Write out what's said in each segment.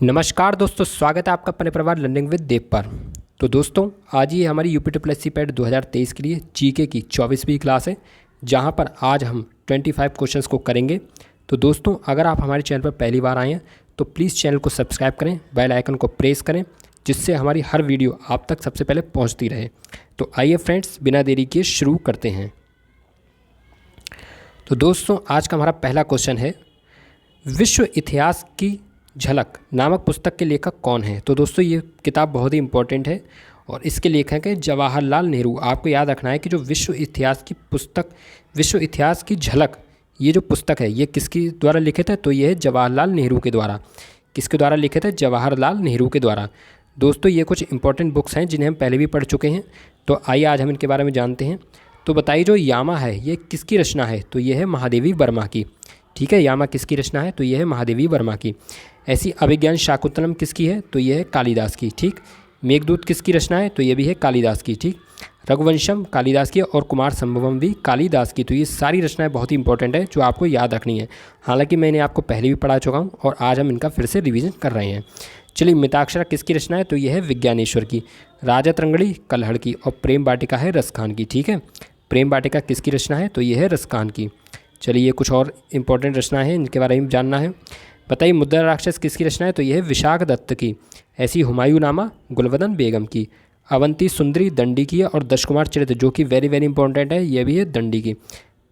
नमस्कार दोस्तों, स्वागत है आपका अपने परिवार लर्निंग विद देव पर। तो दोस्तों, आज ये हमारी यूपी पैड 2023 के लिए जीके की 24वीं क्लास है, जहां पर आज हम 25 क्वेश्चंस को करेंगे। तो दोस्तों, अगर आप हमारे चैनल पर पहली बार आए हैं तो प्लीज़ चैनल को सब्सक्राइब करें, बेल आइकन को प्रेस करें, जिससे हमारी हर वीडियो आप तक सबसे पहले पहुँचती रहे। तो आइए फ्रेंड्स, बिना देरी किए शुरू करते हैं। तो दोस्तों, आज का हमारा पहला क्वेश्चन है, विश्व इतिहास की झलक नामक पुस्तक के लेखक कौन है। तो दोस्तों, ये किताब बहुत ही इंपॉर्टेंट है और इसके लेखक है जवाहरलाल नेहरू। आपको याद रखना है कि जो विश्व इतिहास की पुस्तक, विश्व इतिहास की झलक, ये जो पुस्तक है ये किसके द्वारा लिखित है। तो ये है जवाहरलाल नेहरू के द्वारा। किसके द्वारा लिखित है? जवाहरलाल नेहरू के द्वारा। दोस्तों, ये कुछ इंपॉर्टेंट बुक्स हैं जिन्हें हम पहले भी पढ़ चुके हैं। तो आइए आज हम इनके बारे में जानते हैं। तो बताइए, जो यामा है ये किसकी रचना है। तो ये है महादेवी वर्मा की। ठीक है, यामा किसकी रचना है? तो यह है महादेवी वर्मा की। ऐसी अभिज्ञान शाकुंतलम किसकी है? तो यह है कालिदास की। ठीक। मेघदूत किसकी रचना है? तो यह भी है कालिदास की। ठीक। रघुवंशम कालिदास की और कुमार संभवम भी कालिदास की। तो ये सारी रचनाएं बहुत ही इंपॉर्टेंट है जो आपको याद रखनी है। हालांकि मैंने आपको पहले भी पढ़ा चुका हूँ और आज हम इनका फिर से रिवीजन कर रहे हैं। चलिए, मिताक्षरा किसकी रचना है? तो यह है विज्ञानेश्वर की। राजा तरंगड़ी कल्हड़ की और प्रेम वाटिका है रसखान की। ठीक है, प्रेम वाटिका किसकी रचना है? तो यह है रसखान की। चलिए, कुछ और इंपॉर्टेंट रचनाएं हैं इनके बारे में जानना है। बताइए, मुद्रा राक्षस किसकी रचना है? तो यह है विशाख दत्त की। ऐसी हुमायूं नामा गुलवदन बेगम की। अवंती सुंदरी दंडी की है और दशकुमार चरित्र, जो कि वेरी वेरी इंपॉर्टेंट है, यह भी है दंडी की।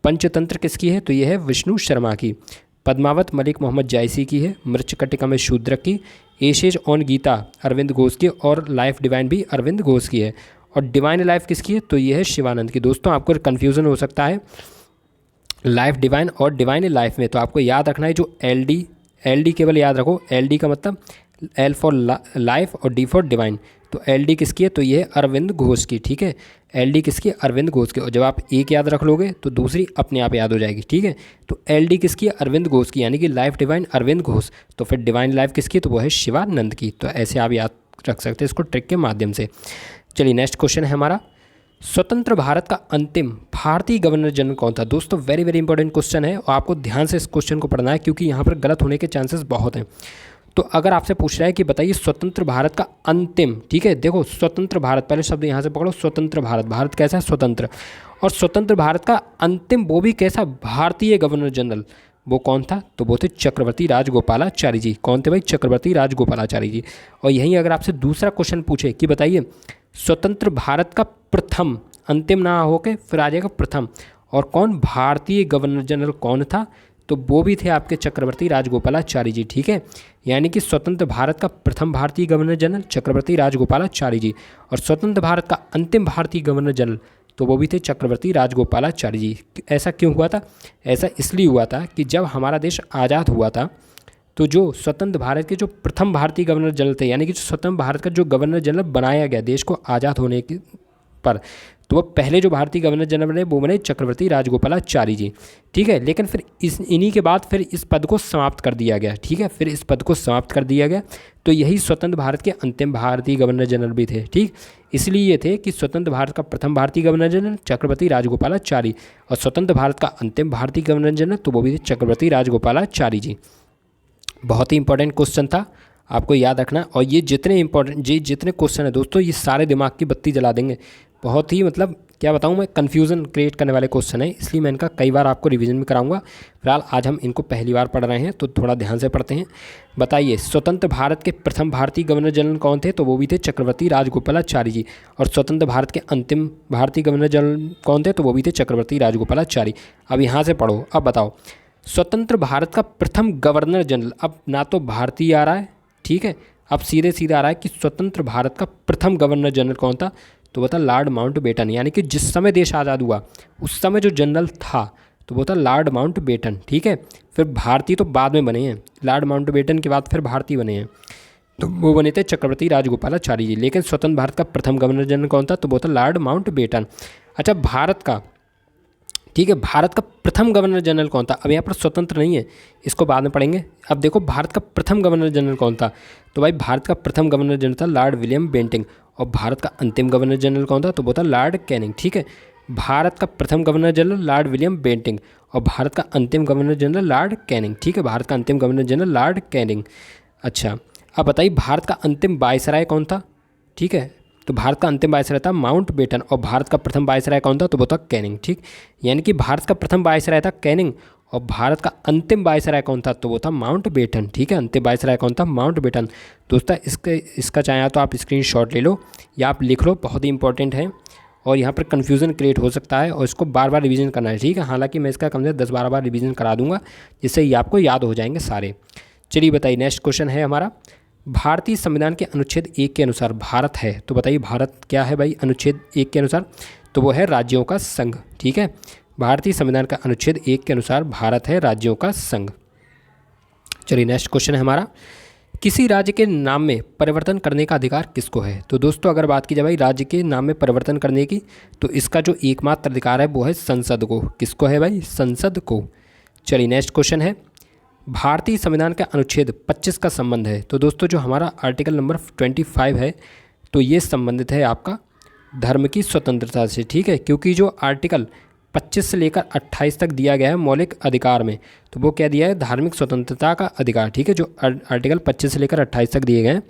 पंचतंत्र किसकी है? तो यह है विष्णु शर्मा की। पद्मावत मलिक मोहम्मद जायसी की है। मृच्छकटिका में शूद्रक की। एशेज ऑन गीता अरविंद घोष की और लाइफ डिवाइन भी अरविंद घोष की है। और डिवाइन लाइफ किसकी है? तो यह है शिवानंद की। दोस्तों, आपको कन्फ्यूज़न हो सकता है लाइफ डिवाइन और डिवाइन लाइफ में, तो आपको याद रखना है जो एल डी केवल याद रखो। एल डी का मतलब एल फॉर लाइफ और डी फॉर डिवाइन। तो एल डी किसकी है? तो ये है अरविंद घोष की। ठीक है, एल डी किसकी है? अरविंद घोष की। और जब आप एक याद रख लोगे तो दूसरी अपने आप याद हो जाएगी। ठीक है, तो एल डी किसकी है? अरविंद घोष की, यानी कि लाइफ डिवाइन अरविंद घोष। तो फिर डिवाइन लाइफ किसकी है? तो वो है शिवानंद की। तो ऐसे आप याद रख सकते हैं इसको ट्रिक के माध्यम से। चलिए, नेक्स्ट क्वेश्चन है हमारा, स्वतंत्र भारत का अंतिम भारतीय गवर्नर जनरल कौन था। दोस्तों, वेरी वेरी इंपॉर्टेंट क्वेश्चन है और आपको ध्यान से इस क्वेश्चन को पढ़ना है, क्योंकि यहाँ पर गलत होने के चांसेस बहुत हैं। तो अगर आपसे पूछ रहा है कि बताइए स्वतंत्र भारत का अंतिम, ठीक है, देखो स्वतंत्र भारत, पहले शब्द यहाँ से पकड़ो, स्वतंत्र भारत। भारत कैसा है? स्वतंत्र। और स्वतंत्र भारत का अंतिम, वो भी कैसा? भारतीय गवर्नर जनरल। वो कौन था? तो वो थे चक्रवर्ती राजगोपालाचारी जी। कौन थे भाई? चक्रवर्ती राजगोपालाचारी जी। और यहीं अगर आपसे दूसरा क्वेश्चन पूछे कि बताइए स्वतंत्र भारत का प्रथम, अंतिम ना होके फिर आ जाएगा प्रथम, और कौन भारतीय गवर्नर जनरल कौन था? तो वो भी थे आपके चक्रवर्ती राजगोपालाचारी जी। ठीक है, यानी कि स्वतंत्र भारत का प्रथम भारतीय गवर्नर जनरल चक्रवर्ती राजगोपालाचारी जी, और स्वतंत्र भारत का अंतिम भारतीय गवर्नर जनरल तो वो भी थे चक्रवर्ती राजगोपालाचारी जी। ऐसा क्यों हुआ था? ऐसा इसलिए हुआ था कि जब हमारा देश आज़ाद हुआ था तो जो स्वतंत्र भारत के जो प्रथम भारतीय गवर्नर जनरल थे, यानी कि जो स्वतंत्र भारत का जो गवर्नर जनरल बनाया गया देश को आज़ाद होने के पर, तो वो पहले जो भारतीय गवर्नर जनरल बने वो बने चक्रवर्ती राजगोपालाचारी जी। ठीक है, लेकिन फिर इन्हीं के बाद फिर इस पद को समाप्त कर दिया गया। ठीक है, फिर इस पद को समाप्त कर दिया गया। तो यही स्वतंत्र भारत के अंतिम भारतीय गवर्नर जनरल भी थे। ठीक, इसलिए ये थे कि स्वतंत्र भारत का प्रथम भारतीय गवर्नर जनरल चक्रवर्ती राजगोपालाचारी, और स्वतंत्र भारत का अंतिम भारतीय गवर्नर जनरल तो वो भी थे चक्रवर्ती राजगोपालाचारी जी। बहुत ही इंपॉर्टेंट क्वेश्चन था, आपको याद रखना। और ये जितने क्वेश्चन है दोस्तों, ये सारे दिमाग की बत्ती जला देंगे। बहुत ही मतलब क्या बताऊँ मैं, कन्फ्यूज़न क्रिएट करने वाले क्वेश्चन है, इसलिए मैं इनका कई बार आपको रिवीजन भी कराऊंगा। फिलहाल आज हम इनको पहली बार पढ़ रहे हैं तो थोड़ा ध्यान से पढ़ते हैं। बताइए, स्वतंत्र भारत के प्रथम भारतीय गवर्नर जनरल कौन थे? तो वो भी थे चक्रवर्ती राजगोपालाचारी जी। और स्वतंत्र भारत के अंतिम भारतीय गवर्नर जनरल कौन थे? तो वो भी थे चक्रवर्ती राजगोपालाचारी। अब यहाँ से पढ़ो, अब बताओ स्वतंत्र भारत का प्रथम गवर्नर जनरल। अब ना तो भारतीय आ रहा है, ठीक है, अब सीधे सीधे आ रहा है कि स्वतंत्र भारत का प्रथम गवर्नर जनरल कौन था? तो वो था लॉर्ड माउंटबेटन। यानी कि जिस समय देश आज़ाद हुआ उस समय जो जनरल था तो वो था लॉर्ड माउंटबेटन। ठीक है, फिर भारतीय तो बाद में बने हैं, लॉर्ड माउंटबेटन के बाद फिर भारतीय बने हैं, तो वो बने थे चक्रवर्ती राजगोपालाचारी जी। लेकिन स्वतंत्र भारत का प्रथम गवर्नर जनरल कौन था? तो वो था लॉर्ड माउंटबेटन। अच्छा, भारत का, ठीक है, भारत का प्रथम गवर्नर जनरल कौन था? अब यहाँ पर स्वतंत्र नहीं है, इसको बाद में पढ़ेंगे। अब देखो भारत का प्रथम गवर्नर जनरल कौन था? तो भाई भारत का प्रथम गवर्नर जनरल था लॉर्ड विलियम बेंटिंग। और भारत का अंतिम गवर्नर जनरल कौन था? तो वो था लॉर्ड कैनिंग। ठीक है, भारत का प्रथम governor general lord William Bentinck और भारत का अंतिम गवर्नर जनरल लॉर्ड कैनिंग। ठीक है, भारत का अंतिम गवर्नर जनरल लॉर्ड कैनिंग। अच्छा, अब बताइए भारत का अंतिम वायसराय कौन था? ठीक है, तो भारत का अंतिम वायसराय था माउंट बेटन, और भारत का प्रथम वायसराय कौन था? तो वो था कैनिंग। ठीक, यानी कि भारत का प्रथम वायसराय था कैनिंग, और भारत का अंतिम वायसराय कौन था? तो वो था माउंट बेटन। ठीक है, अंतिम वायसराय कौन था? Mountbatten. दोस्तों इसका चाहे तो आप स्क्रीनशॉट ले लो या आप लिख लो, बहुत ही इंपॉर्टेंट है और यहाँ पर कन्फ्यूज़न क्रिएट हो सकता है और इसको बार बार रिवीजन करना है। ठीक है, हालांकि मैं इसका कम से 10-12 बार रिवीजन करा दूंगा, जिससे ये आपको याद हो जाएंगे सारे। चलिए बताइए, नेक्स्ट क्वेश्चन है हमारा, भारतीय संविधान के अनुच्छेद 1 के अनुसार भारत है, तो बताइए भारत क्या है भाई अनुच्छेद 1 के अनुसार? तो वो है राज्यों का संघ। ठीक है, भारतीय संविधान का अनुच्छेद 1 के अनुसार भारत है राज्यों का संघ। चलिए नेक्स्ट क्वेश्चन है हमारा, किसी राज्य के नाम में परिवर्तन करने का अधिकार किसको है? तो दोस्तों अगर बात की जाए भाई राज्य के नाम में परिवर्तन करने की, तो इसका जो एकमात्र अधिकार है वो है संसद को। किसको है भाई? संसद को। चलिए नेक्स्ट क्वेश्चन है, भारतीय संविधान का अनुच्छेद 25 का संबंध है, तो दोस्तों जो हमारा आर्टिकल नंबर 25 है, तो ये संबंधित है आपका धर्म की स्वतंत्रता से। ठीक है, क्योंकि जो आर्टिकल 25 से लेकर 28 तक दिया गया है मौलिक अधिकार में, तो वो क्या दिया है? धार्मिक स्वतंत्रता का अधिकार। ठीक है, जो आर्टिकल 25 से लेकर 28 तक दिए गए हैं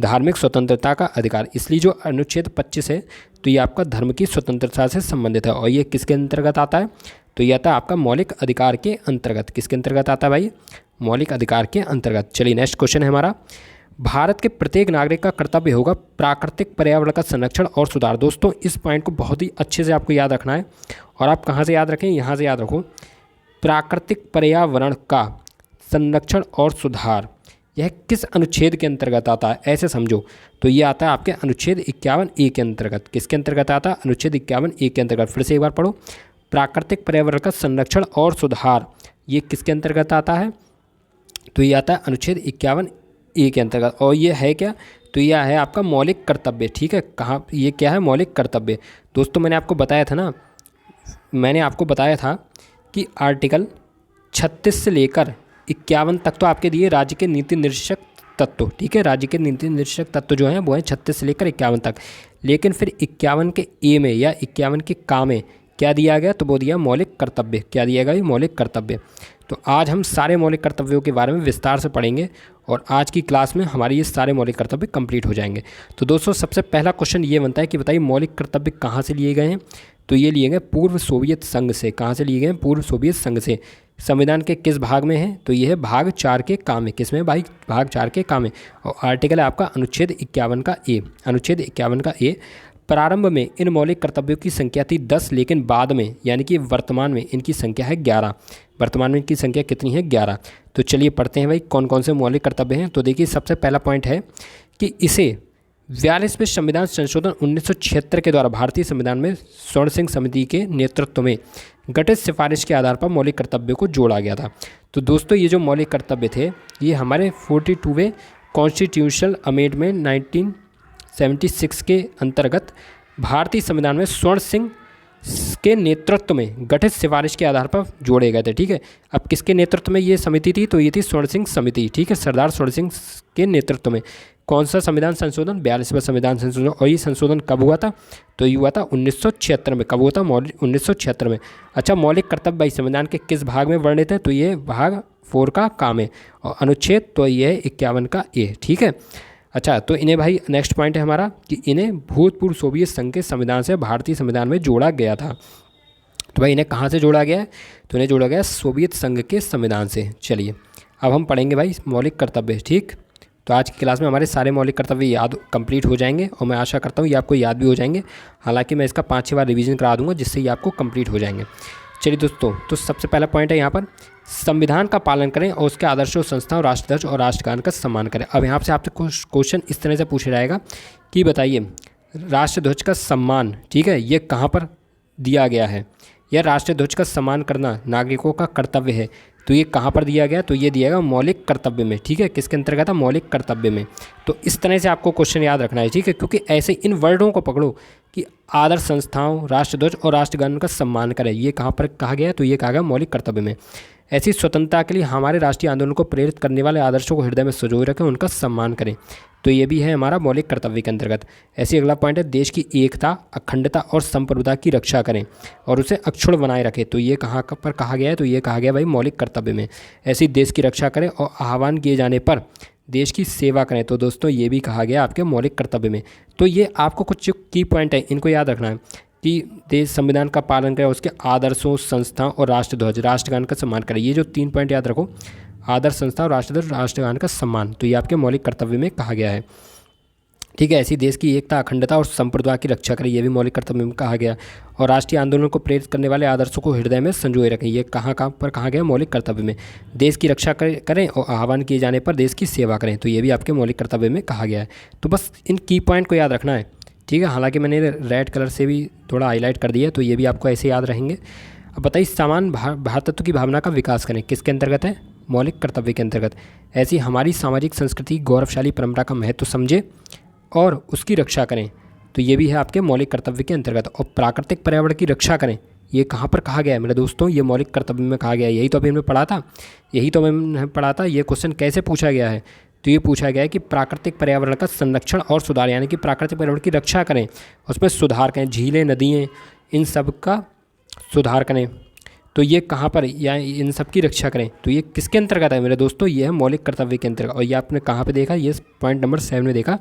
धार्मिक स्वतंत्रता का अधिकार, इसलिए जो अनुच्छेद 25 है तो ये आपका धर्म की स्वतंत्रता से संबंधित है। और ये किसके अंतर्गत आता है? तो ये आता है आपका मौलिक अधिकार के अंतर्गत। किसके अंतर्गत आता है भाई? मौलिक अधिकार के अंतर्गत। चलिए नेक्स्ट क्वेश्चन है हमारा, भारत के प्रत्येक नागरिक का कर्तव्य होगा प्राकृतिक पर्यावरण का संरक्षण और सुधार। दोस्तों इस पॉइंट को बहुत ही अच्छे से आपको याद रखना है, और आप कहाँ से याद रखें? यहाँ से याद रखो, प्राकृतिक पर्यावरण का संरक्षण और सुधार, यह किस अनुच्छेद के अंतर्गत आता है? ऐसे समझो, तो ये आता है आपके अनुच्छेद 51A के अंतर्गत। किसके अंतर्गत आता है? अनुच्छेद 51A के अंतर्गत। फिर से एक बार पढ़ो, प्राकृतिक पर्यावरण का संरक्षण और सुधार, ये किसके अंतर्गत आता है? तो ये आता है अनुच्छेद 51A के अंतर्गत। और ये है क्या? तो यह है आपका मौलिक कर्तव्य। ठीक है, कहाँ ये क्या है? मौलिक कर्तव्य। दोस्तों मैंने आपको बताया था कि आर्टिकल 36 से लेकर 51 तक तो आपके दिए राज्य के नीति निर्देशक तत्व। ठीक है, राज्य के नीति निर्देशक तत्व जो हैं वो हैं 36 से लेकर 51 तक, लेकिन फिर 51 के ए में या 51 के का में क्या दिया गया? तो वो दिया मौलिक कर्तव्य। क्या दिया गया? मौलिक कर्तव्य। तो आज हम सारे मौलिक कर्तव्यों के बारे में विस्तार से पढ़ेंगे और आज की क्लास में हमारे ये सारे मौलिक कर्तव्य कंप्लीट हो जाएंगे। तो दोस्तों सबसे पहला क्वेश्चन ये बनता है कि बताइए मौलिक कर्तव्य कहाँ से लिए गए हैं? तो ये लिए गए पूर्व सोवियत संघ से। कहाँ से लिए गए हैं? पूर्व सोवियत संघ से। संविधान के किस भाग में है? तो ये है भाग 4 के का में। किस में भाई? भाग 4 के का में। और आर्टिकल है आपका अनुच्छेद 51 का ए। अनुच्छेद 51 का ए। प्रारंभ में इन मौलिक कर्तव्यों की संख्या थी 10, लेकिन बाद में यानी कि वर्तमान में इनकी संख्या है 11। वर्तमान में इनकी संख्या कितनी है? 11। तो चलिए पढ़ते हैं भाई कौन कौन से मौलिक कर्तव्य हैं। तो देखिए सबसे पहला पॉइंट है कि इसे 42वें संविधान संशोधन 1976 के द्वारा भारतीय संविधान में स्वर्ण सिंह समिति के नेतृत्व में गठित सिफारिश के आधार पर मौलिक कर्तव्यों को जोड़ा गया था। तो दोस्तों ये जो मौलिक कर्तव्य थे ये हमारे 42वें कॉन्स्टिट्यूशनल अमेंडमेंट 1976 के अंतर्गत भारतीय संविधान में स्वर्ण सिंह के नेतृत्व में गठित सिफारिश के आधार पर जोड़े गए थे। ठीक है, अब किसके नेतृत्व में ये समिति थी? तो ये थी स्वर्ण सिंह समिति। ठीक है, सरदार स्वर्ण सिंह के नेतृत्व में। कौन सा संविधान संशोधन? 42वां संविधान संशोधन। और ये संशोधन कब हुआ था? तो ये हुआ था 1976 में। कब हुआ था? 1976 में। अच्छा, मौलिक कर्तव्य भाई संविधान के किस भाग में वर्णित है? तो ये भाग 4 का काम है। और अनुच्छेद तो ये है 51 का ए। ठीक है, अच्छा तो इन्हें भाई नेक्स्ट पॉइंट है हमारा कि इन्हें भूतपूर्व सोवियत संघ के संविधान से भारतीय संविधान में जोड़ा गया था। तो भाई इन्हें कहाँ से जोड़ा गया है? तो इन्हें जोड़ा गया सोवियत संघ के संविधान से। चलिए अब हम पढ़ेंगे भाई मौलिक कर्तव्य। ठीक, तो आज की क्लास में हमारे सारे मौलिक कर्तव्य याद कंप्लीट हो जाएंगे और मैं आशा करता हूँ ये आपको याद भी हो जाएंगे। हालांकि मैं इसका 5-6 बार रिवीजन करा दूंगा जिससे ये आपको कंप्लीट हो जाएंगे। चलिए दोस्तों, तो सबसे पहला पॉइंट है यहाँ पर संविधान का पालन करें और उसके आदर्शों, संस्थाओं, राष्ट्रध्वज और राष्ट्रगान का सम्मान करें। अब यहाँ से आपसे क्वेश्चन इस तरह से पूछा जाएगा कि बताइए राष्ट्रध्वज का सम्मान, ठीक है, ये कहाँ पर दिया गया है? यह राष्ट्रध्वज का सम्मान करना नागरिकों का कर्तव्य है। तो ये कहाँ पर दिया गया? तो ये दिया गया मौलिक कर्तव्य में। ठीक है, किसके अंतर्गत है? मौलिक कर्तव्य में। तो इस तरह से आपको क्वेश्चन याद रखना है। ठीक है, क्योंकि ऐसे इन वर्डों को पकड़ो कि आदर्श संस्थाओं, राष्ट्रध्वज और राष्ट्रगान का सम्मान करें। ये कहाँ पर कहा गया है? तो ये कहा गया मौलिक कर्तव्य में। ऐसी स्वतंत्रता के लिए हमारे राष्ट्रीय आंदोलन को प्रेरित करने वाले आदर्शों को हृदय में संजोए रखें, उनका सम्मान करें। तो ये भी है हमारा मौलिक कर्तव्य के अंतर्गत। ऐसे अगला पॉइंट है देश की एकता, अखंडता और संप्रभुता की रक्षा करें और उसे अक्षुण्ण बनाए रखें। तो ये कहाँ पर कहा गया है? तो ये कहा गया भाई मौलिक कर्तव्य में। ऐसी देश की रक्षा करें और आह्वान किए जाने पर देश की सेवा करें। तो दोस्तों ये भी कहा गया आपके मौलिक कर्तव्य में। तो ये आपको कुछ जो की पॉइंट है इनको याद रखना है कि देश संविधान का पालन करें, उसके आदर्शों, संस्थाओं और राष्ट्रध्वज, राष्ट्रगान का सम्मान करें। ये जो 3 पॉइंट याद रखो, आदर्श, संस्था और राष्ट्रध्वज, राष्ट्रगान का सम्मान, तो ये आपके मौलिक कर्तव्य में कहा गया है। ठीक है, ऐसी देश की एकता, अखंडता और संप्रभुता की रक्षा करें, ये भी मौलिक कर्तव्य में कहा गया। और राष्ट्रीय आंदोलन को प्रेरित करने वाले आदर्शों को हृदय में संजोए रखें, ये कहाँ कहाँ पर कहा गया, मौलिक कर्तव्य में। देश की रक्षा करें और आह्वान किए जाने पर देश की सेवा करें, तो ये भी आपके मौलिक कर्तव्य में कहा गया है। तो बस इन की पॉइंट को याद रखना है। ठीक है, हालांकि मैंने रेड कलर से भी थोड़ा हाईलाइट कर दिया है, तो ये भी आपको ऐसे याद रहेंगे। अब बताइए, समान भ्रातृत्व की भावना का विकास करें, किसके अंतर्गत है, मौलिक कर्तव्य के अंतर्गत। ऐसी हमारी सामाजिक संस्कृति गौरवशाली परंपरा का महत्व समझे और उसकी रक्षा करें, तो ये भी है आपके मौलिक कर्तव्य के अंतर्गत। और प्राकृतिक पर्यावरण की रक्षा करें, ये कहाँ पर कहा गया है मेरे दोस्तों, ये मौलिक कर्तव्य में कहा गया है। यही तो अभी हमने पढ़ा था, ये क्वेश्चन कैसे पूछा गया है, तो ये पूछा गया है कि प्राकृतिक पर्यावरण का संरक्षण और सुधार, यानी कि प्राकृतिक पर्यावरण की रक्षा करें, उसमें सुधार करें, झीलें, नदियाँ, इन सब का सुधार करें। तो ये कहाँ पर, या इन सब की रक्षा करें, तो ये किसके अंतर्गत है मेरे दोस्तों, ये है मौलिक कर्तव्य के अंतर्गत। और ये आपने कहाँ पे देखा, ये पॉइंट नंबर 7 में देखा,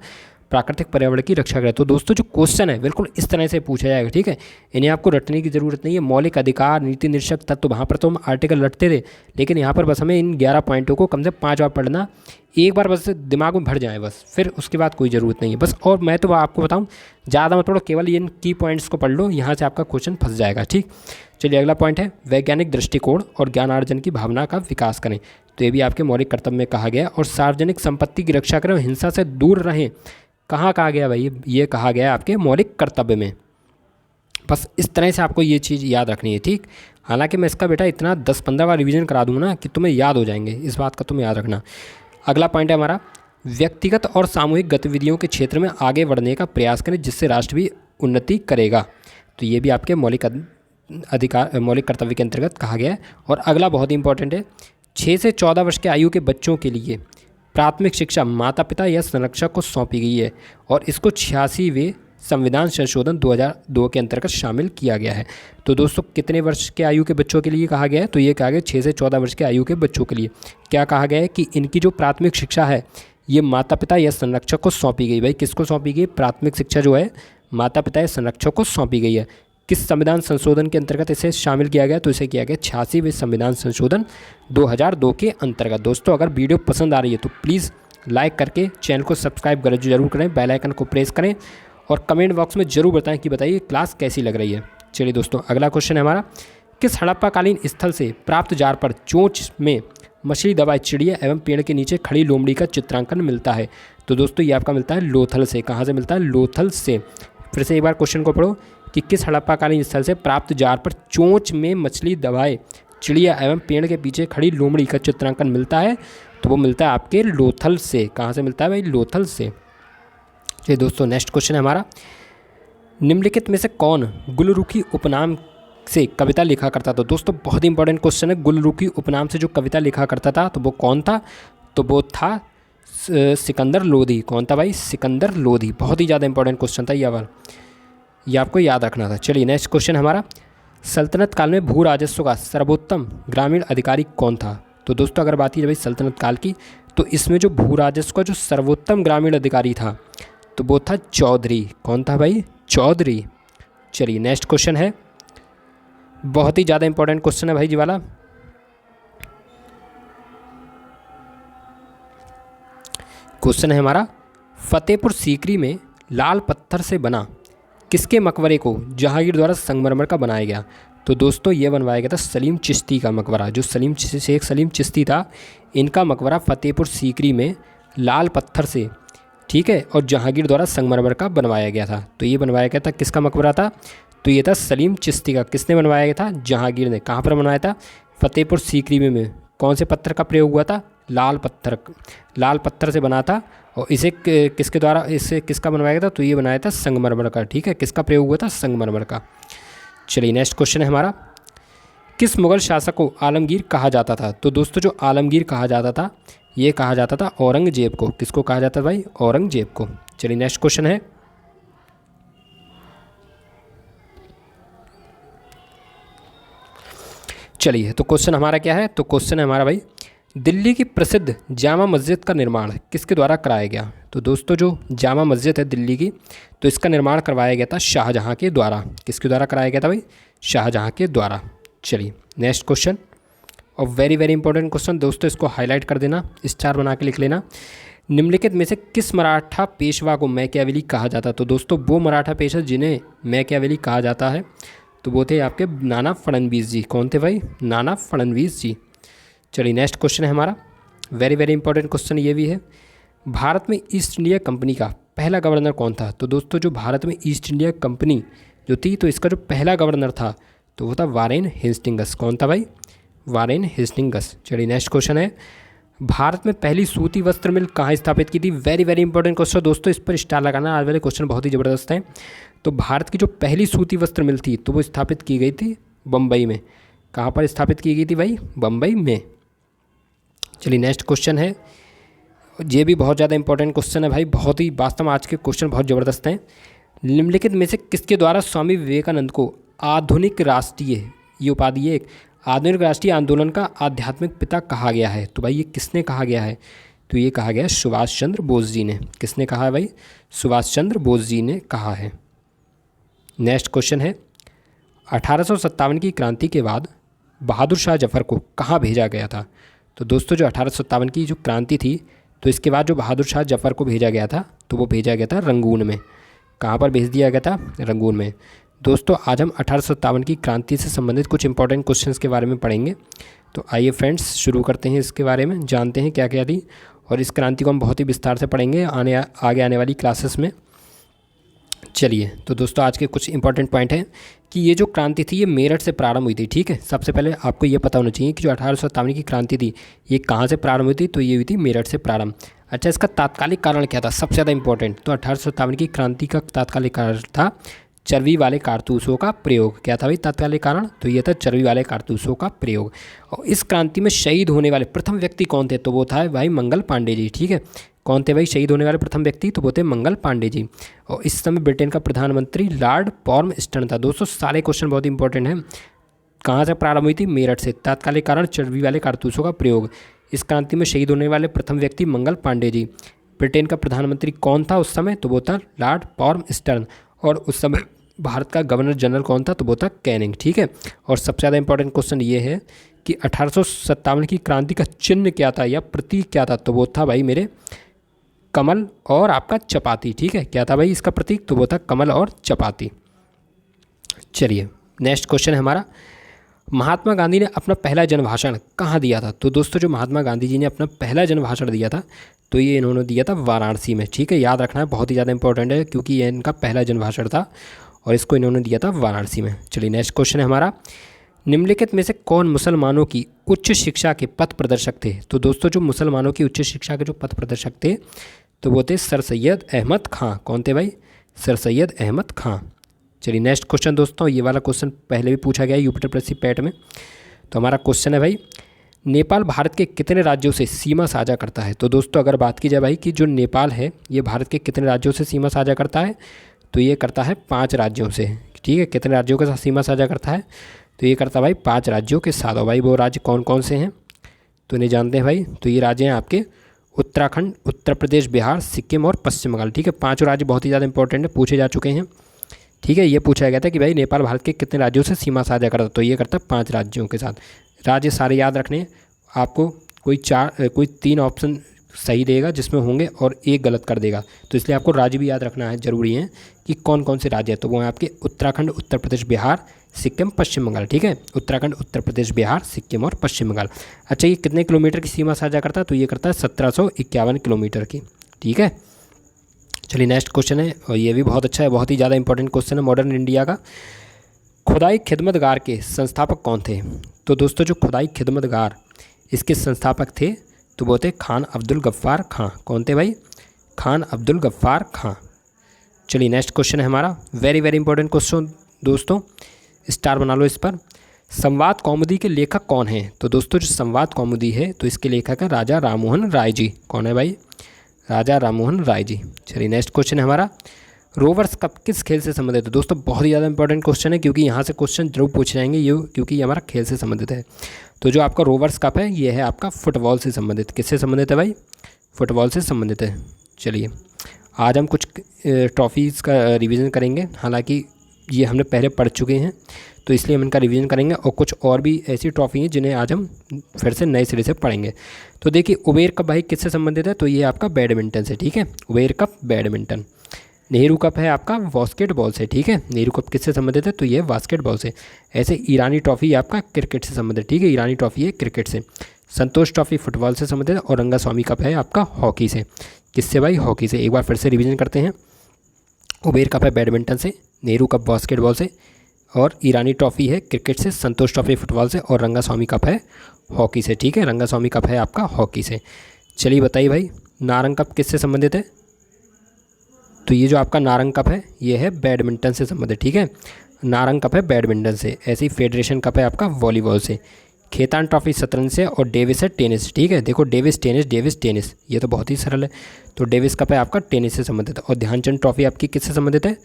प्राकृतिक पर्यावरण की रक्षा करें। तो दोस्तों जो क्वेश्चन है बिल्कुल इस तरह से पूछा जाएगा। ठीक है, इन्हें आपको रटने की ज़रूरत नहीं है। मौलिक अधिकार, नीति निर्देशक तत्व, वहाँ पर तो हम आर्टिकल रटते थे, लेकिन यहाँ पर बस हमें इन 11 पॉइंटों को कम से 5 बार पढ़ना, एक बार बस दिमाग में भर जाए बस, फिर उसके बाद कोई ज़रूरत नहीं है बस। और मैं तो आपको बताऊँ, ज़्यादा मत पढ़ो, केवल इन की पॉइंट्स को पढ़ लो, यहाँ से आपका क्वेश्चन फंस जाएगा। ठीक, चलिए अगला पॉइंट है, वैज्ञानिक दृष्टिकोण और ज्ञानार्जन की भावना का विकास करें, तो ये भी आपके मौलिक कर्तव्य में कहा गया। और सार्वजनिक संपत्ति की रक्षा करें और हिंसा से दूर रहें, कहाँ कहा गया भाई, ये कहा गया है आपके मौलिक कर्तव्य में। बस इस तरह से आपको ये चीज़ याद रखनी है। ठीक, हालांकि मैं इसका बेटा इतना 10-15 बार रिवीजन करा दूँगा ना कि तुम्हें याद हो जाएंगे, इस बात का तुम्हें याद रखना। अगला पॉइंट है हमारा, व्यक्तिगत और सामूहिक गतिविधियों के क्षेत्र में आगे बढ़ने का प्रयास करें, जिससे राष्ट्र भी उन्नति करेगा, तो ये भी आपके मौलिक कर्तव्य के अंतर्गत कहा गया है। और अगला बहुत ही इंपॉर्टेंट है, 6 से 14 वर्ष के आयु के बच्चों के लिए प्राथमिक शिक्षा माता पिता या संरक्षक को सौंपी गई है, और इसको 86वें संविधान संशोधन 2002 के अंतर्गत शामिल किया गया है। तो दोस्तों कितने वर्ष के आयु के बच्चों के लिए कहा गया है, तो ये कहा गया 6 से 14 वर्ष के आयु के बच्चों के लिए क्या कहा गया है कि इनकी जो प्राथमिक शिक्षा है ये माता पिता या संरक्षक को सौंपी गई। भाई किसको सौंपी गई, प्राथमिक शिक्षा जो है माता पिता या संरक्षक को सौंपी गई है। किस संविधान संशोधन के अंतर्गत इसे शामिल किया गया, तो इसे किया गया 86वें संविधान संशोधन 2002 के अंतर्गत। दोस्तों अगर वीडियो पसंद आ रही है तो प्लीज़ लाइक करके चैनल को सब्सक्राइब जरूर करें, बेल आइकन को प्रेस करें और कमेंट बॉक्स में ज़रूर बताएं कि बताइए क्लास कैसी लग रही है। चलिए दोस्तों अगला क्वेश्चन है हमारा, किस हड़प्पाकालीन स्थल से प्राप्त जार पर चोंच में मछली दबाए चिड़िया एवं पेड़ के नीचे खड़ी लोमड़ी का चित्रांकन मिलता है, तो दोस्तों ये आपका मिलता है लोथल से। कहाँ से मिलता है, लोथल से। फिर से एक बार क्वेश्चन को पढ़ो कि किस हड़प्पाकालीन स्थल से प्राप्त जार पर चोंच में मछली दबाए चिड़िया एवं पेड़ के पीछे खड़ी लोमड़ी का चित्रांकन मिलता है, तो वो मिलता है आपके लोथल से। कहाँ से मिलता है भाई, लोथल से। चलिए दोस्तों नेक्स्ट क्वेश्चन है हमारा, निम्नलिखित में से कौन गुलरुखी उपनाम से कविता लिखा करता था। दोस्तों बहुत ही इंपॉर्टेंट क्वेश्चन है, गुलरुखी उपनाम से जो कविता लिखा करता था तो वो कौन था, तो वो था सिकंदर लोधी। कौन था भाई, सिकंदर लोधी। बहुत ही ज़्यादा इंपॉर्टेंट क्वेश्चन था ये आपको याद रखना था। चलिए नेक्स्ट क्वेश्चन हमारा, सल्तनत काल में भू राजस्व का सर्वोत्तम ग्रामीण अधिकारी कौन था। तो दोस्तों अगर बात की जाए भाई सल्तनत काल की, तो इसमें जो भू राजस्व का जो सर्वोत्तम ग्रामीण अधिकारी था तो वो था चौधरी। कौन था भाई, चौधरी। चलिए नेक्स्ट क्वेश्चन है, बहुत ही ज़्यादा इंपॉर्टेंट क्वेश्चन है भाई जी वाला। क्वेश्चन है हमारा, फतेहपुर सीकरी में लाल पत्थर से बना किसके मकबरे को जहांगीर द्वारा संगमरमर का बनाया गया। तो दोस्तों ये बनवाया गया था सलीम चिश्ती का मकबरा। जो शेख सलीम चिश्ती था, इनका मकबरा फतेहपुर सीकरी में लाल पत्थर से, ठीक है, और जहांगीर द्वारा संगमरमर का बनवाया गया था। तो ये बनवाया गया था, किसका मकबरा था, तो ये था सलीम चिश्ती का। किसने बनवाया गया था, जहांगीर ने। कहाँ पर बनवाया था, फतेहपुर सीकरी में। कौन से पत्थर का प्रयोग हुआ था, लाल पत्थर से बना था। और इसे किसके द्वारा, इसे किसका बनवाया गया था, तो ये बनाया था संगमरमर का। ठीक है, किसका प्रयोग हुआ था, संगमरमर का। चलिए नेक्स्ट क्वेश्चन है हमारा, किस मुगल शासक को आलमगीर कहा जाता था। तो दोस्तों जो आलमगीर कहा जाता था, ये कहा जाता था औरंगजेब को। किसको कहा जाता था भाई, औरंगजेब को। चलिए नेक्स्ट क्वेश्चन है, चलिए तो क्वेश्चन हमारा क्या है, तो क्वेश्चन है हमारा भाई, दिल्ली की प्रसिद्ध जामा मस्जिद का निर्माण किसके द्वारा कराया गया? तो दोस्तों जो जामा मस्जिद है दिल्ली की, तो इसका निर्माण करवाया गया था शाहजहाँ के द्वारा। किसके द्वारा कराया गया था भाई? शाहजहाँ के द्वारा। चलिए नेक्स्ट क्वेश्चन, और वेरी वेरी इंपॉर्टेंट क्वेश्चन दोस्तों, इसको हाईलाइट कर देना, स्टार बना के लिख लेना। निम्नलिखित में से किस मराठा पेशवा को मैकियावेली कहा जाता है? तो दोस्तों वो मराठा पेशवा जिन्हें मैकियावेली कहा जाता है तो वो थे आपके नाना फडणवीस जी। कौन थे भाई? नाना फडणवीस जी। चलिए नेक्स्ट क्वेश्चन है हमारा, वेरी वेरी इंपॉर्टेंट क्वेश्चन ये भी है। भारत में ईस्ट इंडिया कंपनी का पहला गवर्नर कौन था? तो दोस्तों जो भारत में ईस्ट इंडिया कंपनी जो थी, तो इसका जो पहला गवर्नर था तो वो था वारेन हेस्टिंग्स। कौन था भाई? Warren Hastings. चलिए नेक्स्ट क्वेश्चन है, भारत में पहली सूती वस्त्र मिल कहाँ स्थापित की थी? वेरी वेरी इंपॉर्टेंट क्वेश्चन दोस्तों, इस पर स्टार लगाना, आज वाले क्वेश्चन बहुत ही ज़बरदस्त हैं। तो भारत की जो पहली सूती वस्त्र मिल थी तो वो स्थापित की गई थी बम्बई में। कहाँ पर स्थापित की गई थी भाई? बम्बई में। चलिए नेक्स्ट क्वेश्चन है, ये भी बहुत ज़्यादा इंपॉर्टेंट क्वेश्चन है भाई, बहुत ही वास्तव में आज के क्वेश्चन बहुत ज़बरदस्त हैं। निम्नलिखित में से किसके द्वारा स्वामी विवेकानंद को आधुनिक राष्ट्रीय, ये उपाधि है, आधुनिक राष्ट्रीय आंदोलन का आध्यात्मिक पिता कहा गया है? तो भाई ये किसने कहा गया है? तो ये कहा गया है सुभाष चंद्र बोस जी ने। किसने कहा है भाई? सुभाष चंद्र बोस जी ने कहा है। नेक्स्ट क्वेश्चन है, 1857 की क्रांति के बाद बहादुर शाह जफर को कहाँ भेजा गया था? तो दोस्तों जो 1857 की जो क्रांति थी तो इसके बाद जो बहादुर शाह जफर को भेजा गया था तो वो भेजा गया था रंगून में। कहाँ पर भेज दिया गया था? रंगून में। दोस्तों आज हम 1857 की क्रांति से संबंधित कुछ इंपॉर्टेंट क्वेश्चंस के बारे में पढ़ेंगे। तो आइए फ्रेंड्स शुरू करते हैं, इसके बारे में जानते हैं क्या क्या थी, और इस क्रांति को हम बहुत ही विस्तार से पढ़ेंगे आगे आने वाली क्लासेस में। चलिए तो दोस्तों आज के कुछ इंपॉर्टेंट पॉइंट हैं कि ये जो क्रांति थी ये मेरठ से प्रारंभ हुई थी। ठीक है, सबसे पहले आपको ये पता होना चाहिए कि जो 1857 की क्रांति थी ये कहाँ से प्रारंभ हुई थी? तो ये हुई थी मेरठ से प्रारंभ। अच्छा, इसका तात्कालिक कारण क्या था? सबसे ज़्यादा इंपॉर्टेंट, तो 1857 की क्रांति का तात्कालिक कारण था चर्बी वाले कारतूसों का प्रयोग। क्या था भाई तात्कालिक कारण? तो ये था चर्बी वाले कारतूसों का प्रयोग। और इस क्रांति में शहीद होने वाले प्रथम व्यक्ति कौन थे? तो वो था भाई मंगल पांडे जी। ठीक है, कौन थे भाई शहीद होने वाले प्रथम व्यक्ति? तो वो थे मंगल पांडे जी। और इस समय ब्रिटेन का प्रधानमंत्री लॉर्ड पॉर्मस्टन था। दोस्तों सारे क्वेश्चन बहुत इंपॉर्टेंट हैं। कहाँ से प्रारंभ हुई थी? मेरठ से। तात्कालिक कारण चर्बी वाले कारतूसों का प्रयोग। इस क्रांति में शहीद होने वाले प्रथम व्यक्ति मंगल पांडे जी। ब्रिटेन का प्रधानमंत्री कौन था उस समय? तो वो था लॉर्ड पॉर्मस्टन। और उस समय भारत का गवर्नर जनरल कौन था? तो वो था कैनिंग। ठीक है, और सबसे ज़्यादा इंपॉर्टेंट क्वेश्चन ये है कि 1857 की क्रांति का चिन्ह क्या था या प्रतीक क्या था? तो वो था भाई मेरे कमल और आपका चपाती। ठीक है, क्या था भाई इसका प्रतीक? तो वो था कमल और चपाती। चलिए नेक्स्ट क्वेश्चन है हमारा, महात्मा गांधी ने अपना पहला जन भाषण कहाँ दिया था? तो दोस्तों जो महात्मा गांधी जी ने अपना पहला जन भाषण दिया था तो ये इन्होंने दिया था वाराणसी में। ठीक है, याद रखना है, बहुत ही ज़्यादा इंपॉर्टेंट है क्योंकि ये इनका पहला जन भाषण था और इसको इन्होंने दिया था वाराणसी में। चलिए नेक्स्ट क्वेश्चन है हमारा, निम्नलिखित में से कौन मुसलमानों की उच्च शिक्षा के पथ प्रदर्शक थे? तो दोस्तों जो मुसलमानों की उच्च शिक्षा के जो पथ प्रदर्शक थे तो वो थे सर सैयद अहमद खां। कौन थे भाई? सर सैयद अहमद खां। चलिए नेक्स्ट क्वेश्चन दोस्तों, ये वाला क्वेश्चन पहले भी पूछा गया है यूपीएससी पैट में। तो हमारा क्वेश्चन है भाई, नेपाल भारत के कितने राज्यों से सीमा साझा करता है? तो दोस्तों अगर बात की जाए भाई कि जो नेपाल है ये भारत के कितने राज्यों से सीमा साझा करता है? तो ये करता है 5 राज्यों से। ठीक है, कितने राज्यों के साथ सीमा साझा करता है? तो ये करता है भाई 5 राज्यों के साथ। और भाई वो राज्य कौन कौन से हैं तो इन्हें जानते हैं भाई। तो ये राज्य हैं आपके उत्तराखंड, उत्तर प्रदेश, बिहार, सिक्किम और पश्चिम बंगाल। ठीक है, 5 राज्य बहुत ही ज़्यादा इंपॉर्टेंट है, पूछे जा चुके हैं। ठीक है, ये पूछा गया था कि भाई नेपाल भारत के कितने राज्यों से सीमा साझा करता? तो ये करता है 5 राज्यों के साथ। राज्य सारे याद रखने हैं आपको, कोई 3 ऑप्शन सही देगा जिसमें होंगे और एक गलत कर देगा, तो इसलिए आपको राज्य भी याद रखना है, जरूरी है कि कौन कौन से राज्य है। तो वो हैं आपके उत्तराखंड, उत्तर प्रदेश, बिहार, सिक्किम, पश्चिम बंगाल। ठीक है, उत्तराखंड, उत्तर प्रदेश, बिहार, सिक्किम और पश्चिम बंगाल। अच्छा, ये कितने किलोमीटर की सीमा साझा करता है? तो ये करता है 1751 किलोमीटर की। ठीक है, चलिए नेक्स्ट क्वेश्चन है, और ये भी बहुत अच्छा है, बहुत ही ज़्यादा इंपॉर्टेंट क्वेश्चन है मॉडर्न इंडिया का। खुदाई खिदमतगार के संस्थापक कौन थे? तो दोस्तों जो खुदाई खिदमतगार इसके संस्थापक थे तो वो थे खान अब्दुल गफ्फार खां। कौन थे भाई? खान अब्दुल गफ्फार खां। चलिए नेक्स्ट क्वेश्चन है हमारा, वेरी वेरी इंपॉर्टेंट क्वेश्चन दोस्तों, स्टार बना लो इस पर। संवाद कौमुदी के लेखक कौन हैं? तो दोस्तों जो संवाद कौमुदी है तो इसके लेखक है राजा राममोहन राय जी। कौन है भाई? राजा राममोहन राय जी। चलिए नेक्स्ट क्वेश्चन है हमारा, रोवर्स कप किस खेल से संबंधित है? दोस्तों बहुत ही ज़्यादा इंपॉर्टेंट क्वेश्चन है, क्योंकि यहाँ से क्वेश्चन जरूर पूछ जाएंगे ये, क्योंकि ये हमारा खेल से संबंधित है। तो जो आपका रोवर्स कप है ये है आपका फुटबॉल से संबंधित। किससे संबंधित है भाई? फुटबॉल से संबंधित है। चलिए आज हम कुछ ट्रॉफीज़ का रिवीजन करेंगे, हालांकि ये हमने पहले पढ़ चुके हैं तो इसलिए हम इनका रिवीजन करेंगे, और कुछ और भी ऐसी ट्रॉफी हैं जिन्हें आज हम फिर से नए सिरे से पढ़ेंगे। तो देखिए उबेर कप भाई किससे संबंधित है? तो ये आपका बैडमिंटन से, ठीक है, Uber cup badminton. Nehru cup है आपका बास्केटबॉल से, ठीक है, नेहरू कप किससे संबंधित है? तो ये बास्केटबॉल से। ऐसे ईरानी ट्रॉफी आपका क्रिकेट से संबंधित, ठीक है, ईरानी ट्रॉफी है क्रिकेट से। संतोष ट्रॉफी फुटबॉल से संबंधित है, और रंगास्वामी कप है आपका हॉकी से। किससे भाई? हॉकी से। एक बार फिर से रिवीजन करते हैं। उबेर कप है बैडमिंटन से, नेहरू कप बास्केटबॉल से, और ईरानी ट्रॉफी है क्रिकेट से, संतोष ट्रॉफी फुटबॉल से, और रंगास्वामी कप है हॉकी से, ठीक है, रंगास्वामी कप है आपका हॉकी से। चलिए बताइए भाई नारंग कप किससे संबंधित है? तो ये जो आपका नारंग कप है ये है बैडमिंटन से संबंधित, ठीक है, नारंग कप है बैडमिंटन से। ऐसी फेडरेशन कप है आपका वॉलीबॉल से। खेतान ट्रॉफी शतरंज से, और डेविस है टेनिस, ठीक है, देखो डेविस टेनिस ये तो बहुत ही सरल है। तो डेविस कप है आपका टेनिस से संबंधित है। और ध्यानचंद ट्रॉफी आपकी किससे संबंधित है?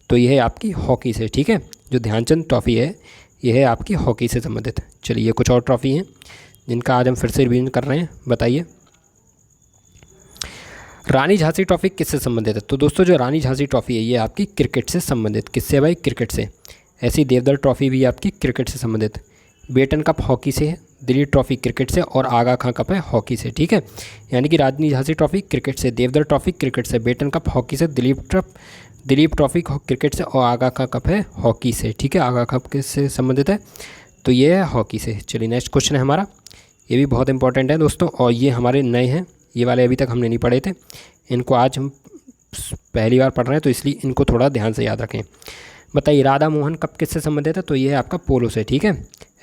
तो ये है आपकी हॉकी से, ठीक है, जो ध्यानचंद ट्रॉफी है ये है आपकी हॉकी से संबंधित। चलिए कुछ और ट्रॉफी हैं जिनका आज हम फिर से रिवीजन कर रहे हैं, बताइए। रानी झांसी ट्रॉफी किससे संबंधित है? तो दोस्तों जो रानी झांसी ट्रॉफी है ये आपकी क्रिकेट से संबंधित। किससे भाई? क्रिकेट से। ऐसी देवदल ट्रॉफी भी आपकी क्रिकेट से संबंधित। बेटन कप हॉकी से है, दिलीप ट्रॉफी क्रिकेट से, और आगा खां कप है हॉकी से, ठीक है, यानी कि रानी झांसी ट्रॉफी क्रिकेट से, देवदल ट्रॉफी क्रिकेट से, बेटन कप हॉकी से, दिलीप ट्रॉफी क्रिकेट से, और आगा खां कप है हॉकी से, ठीक है, आगा कप किससे संबंधित है? तो ये है हॉकी से। चलिए नेक्स्ट क्वेश्चन है हमारा, ये भी बहुत इंपॉर्टेंट है दोस्तों, और ये हमारे नए हैं, ये वाले अभी तक हमने नहीं पढ़े थे, इनको आज हम पहली बार पढ़ रहे हैं तो इसलिए इनको थोड़ा ध्यान से याद रखें। बताइए राधा मोहन कप किससे संबंधित है? तो ये है आपका पोलो से, ठीक है।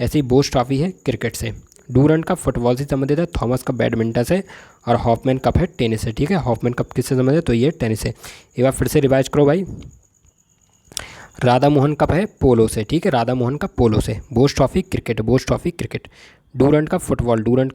ऐसी बोस ट्रॉफी है क्रिकेट से। डूरंड कप फुटबॉल से संबंधित है, थॉमस कप बैडमिंटन से, और हॉफमैन कप है टेनिस से, ठीक है, हॉफमैन कप किससे संबंधित है? तो ये टेनिस से। एक बार फिर से रिवाइज करो भाई। राधा मोहन कप है पोलो से, ठीक है, राधा मोहन कप पोलो से। Bose trophy cricket. Durand cup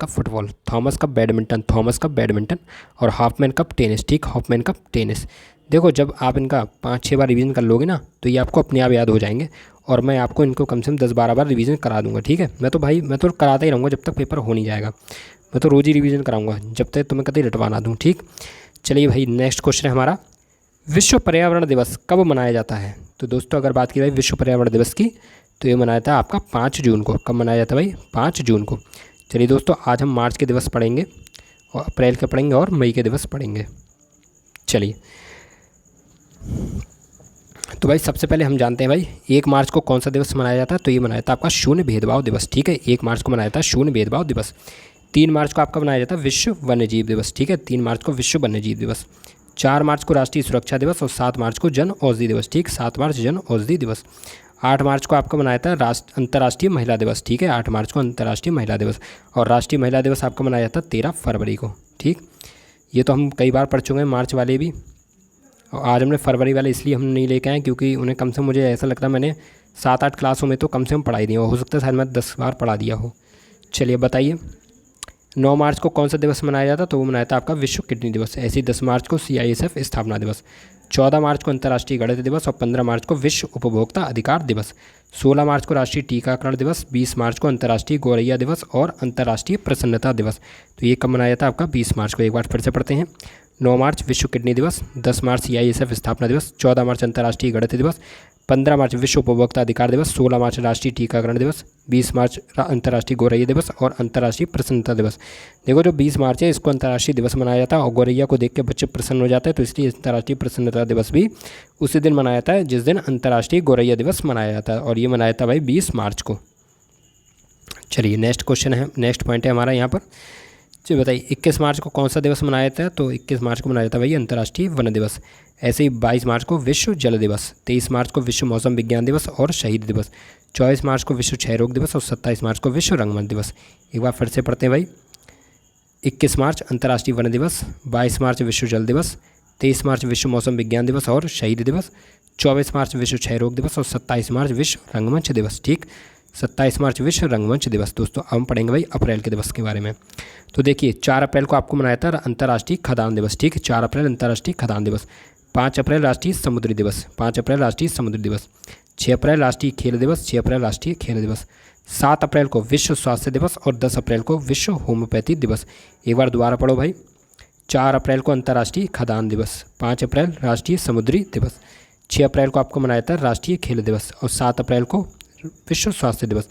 football. Thomas cup badminton, और हॉफमैन कप टेनिस, ठीक, हॉफमैन कप टेनिस। देखो जब आप इनका 5-6 बार रिवीजन कर लोगे ना तो ये आपको अपने आप याद हो जाएंगे, और मैं आपको इनको कम से कम 10-12 बार रिवीजन करा दूंगा, ठीक है। मैं तो कराता ही रहूँगा जब तक पेपर हो नहीं जाएगा। मैं तो रोज़ ही रिवीजन कराऊंगा जब तक तुम्हें कभी रटवा ना दूँ, ठीक। चलिए भाई नेक्स्ट क्वेश्चन है हमारा, विश्व पर्यावरण दिवस कब मनाया जाता है? तो दोस्तों अगर बात की जाए विश्व पर्यावरण दिवस की तो ये मनाया था आपका 5 जून को। कब मनाया जाता है भाई? 5 जून को। चलिए दोस्तों आज हम मार्च के दिवस पढ़ेंगे, और अप्रैल के पढ़ेंगे, और मई के दिवस पढ़ेंगे। चलिए तो भाई सबसे पहले हम जानते हैं भाई 1 मार्च को कौन सा दिवस मनाया जाता है? तो ये मनाया था आपका शून्य भेदभाव दिवस, ठीक है, 1 मार्च को मनाया था शून्य भेदभाव दिवस। 3 मार्च को आपका मनाया जाता है विश्व वन्यजीव दिवस, ठीक है, 3 मार्च को विश्व वन्यजीव दिवस। 4 मार्च को राष्ट्रीय सुरक्षा दिवस, और 7 मार्च को जन औषधि दिवस, ठीक, 7 मार्च जन औषधि दिवस। 8 मार्च को आपका मनाया था अंतर्राष्ट्रीय महिला दिवस, ठीक है, 8 मार्च को अंतर्राष्ट्रीय महिला दिवस। और राष्ट्रीय महिला दिवस आपका मनाया जाता 13 फरवरी को, ठीक। ये तो हम कई बार पढ़ चुके हैं मार्च वाले भी, और आज हमने फरवरी वाले इसलिए हम नहीं लेके आए क्योंकि उन्हें कम से मुझे ऐसा लगता है मैंने 7-8 क्लासों में तो कम से कम पढ़ाई दी हो सकता है शायद मैं 10 बार पढ़ा दिया हो। चलिए बताइए 9 मार्च को कौन सा दिवस मनाया जाता? तो वो मनाया था आपका विश्व किडनी दिवस। ऐसे ही 10 मार्च को CISF स्थापना दिवस। 14 मार्च को अंतर्राष्ट्रीय गणित दिवस, और 15 मार्च को विश्व उपभोक्ता अधिकार दिवस। 16 मार्च को राष्ट्रीय टीकाकरण दिवस। 20 मार्च को अंतर्राष्ट्रीय गौरैया दिवस और अंतर्राष्ट्रीय प्रसन्नता दिवस। तो ये कब मनाया था आपका? 20 मार्च को। एक बार फिर से पढ़ते हैं। 9 मार्च विश्व किडनी दिवस, 10 मार्च CISF स्थापना दिवस, 14 मार्च अंतर्राष्ट्रीय गणित दिवस, 15 मार्च विश्व उपभोक्ता अधिकार दिवस, 16 मार्च राष्ट्रीय टीकाकरण दिवस, 20 मार्च अंतर्राष्ट्रीय गौरैया दिवस और अंतर्राष्ट्रीय प्रसन्नता दिवस। देखो जो 20 मार्च है इसको अंतर्राष्ट्रीय दिवस मनाया जाता है और गौरैया को देख के बच्चे प्रसन्न हो जाते हैं, तो इसलिए अंतर्राष्ट्रीय प्रसन्नता दिवस भी उसी दिन मनाया जाता है जिस दिन अंतर्राष्ट्रीय गौरैया दिवस मनाया जाता है, और ये मनाया था भाई 20 मार्च को। चलिए नेक्स्ट क्वेश्चन है, नेक्स्ट पॉइंट है हमारा यहाँ पर। चलिए बताइए 21 मार्च को कौन सा दिवस मनाया जाता है? तो 21 मार्च को मनाया जाता है भाई अंतर्राष्ट्रीय वन दिवस। ऐसे ही 22 मार्च को विश्व जल दिवस, 23 मार्च को विश्व मौसम विज्ञान दिवस और शहीद दिवस, 24 मार्च को विश्व क्षय रोग दिवस और 27 मार्च को विश्व रंगमंच दिवस। एक बार फिर से पढ़ते हैं भाई। 21 मार्च अंतर्राष्ट्रीय वन दिवस, 22 मार्च विश्व जल दिवस, 23 मार्च विश्व मौसम विज्ञान दिवस और शहीद दिवस, 24 मार्च विश्व क्षय रोग दिवस और 27 मार्च विश्व रंगमंच दिवस। ठीक, 27 मार्च विश्व रंगमंच दिवस। दोस्तों अब हम पढ़ेंगे भाई अप्रैल के दिवस के बारे में। तो देखिए 4 अप्रैल को आपको मनाया था अंतर्राष्ट्रीय खदान दिवस। ठीक है, 4 अप्रैल अंतर्राष्ट्रीय खदान दिवस। 5 अप्रैल राष्ट्रीय समुद्री दिवस, 5 अप्रैल राष्ट्रीय समुद्री दिवस। 6 अप्रैल राष्ट्रीय खेल दिवस, 6 अप्रैल राष्ट्रीय खेल दिवस। 7 अप्रैल को विश्व स्वास्थ्य दिवस और 10 अप्रैल को विश्व होम्योपैथी दिवस। एक बार दोबारा पढ़ो भाई। 4 अप्रैल को अंतर्राष्ट्रीय खदान दिवस, 5 अप्रैल राष्ट्रीय समुद्री दिवस, 6 अप्रैल को आपको मनाया जाता है राष्ट्रीय खेल दिवस और 7 अप्रैल को विश्व स्वास्थ्य दिवस।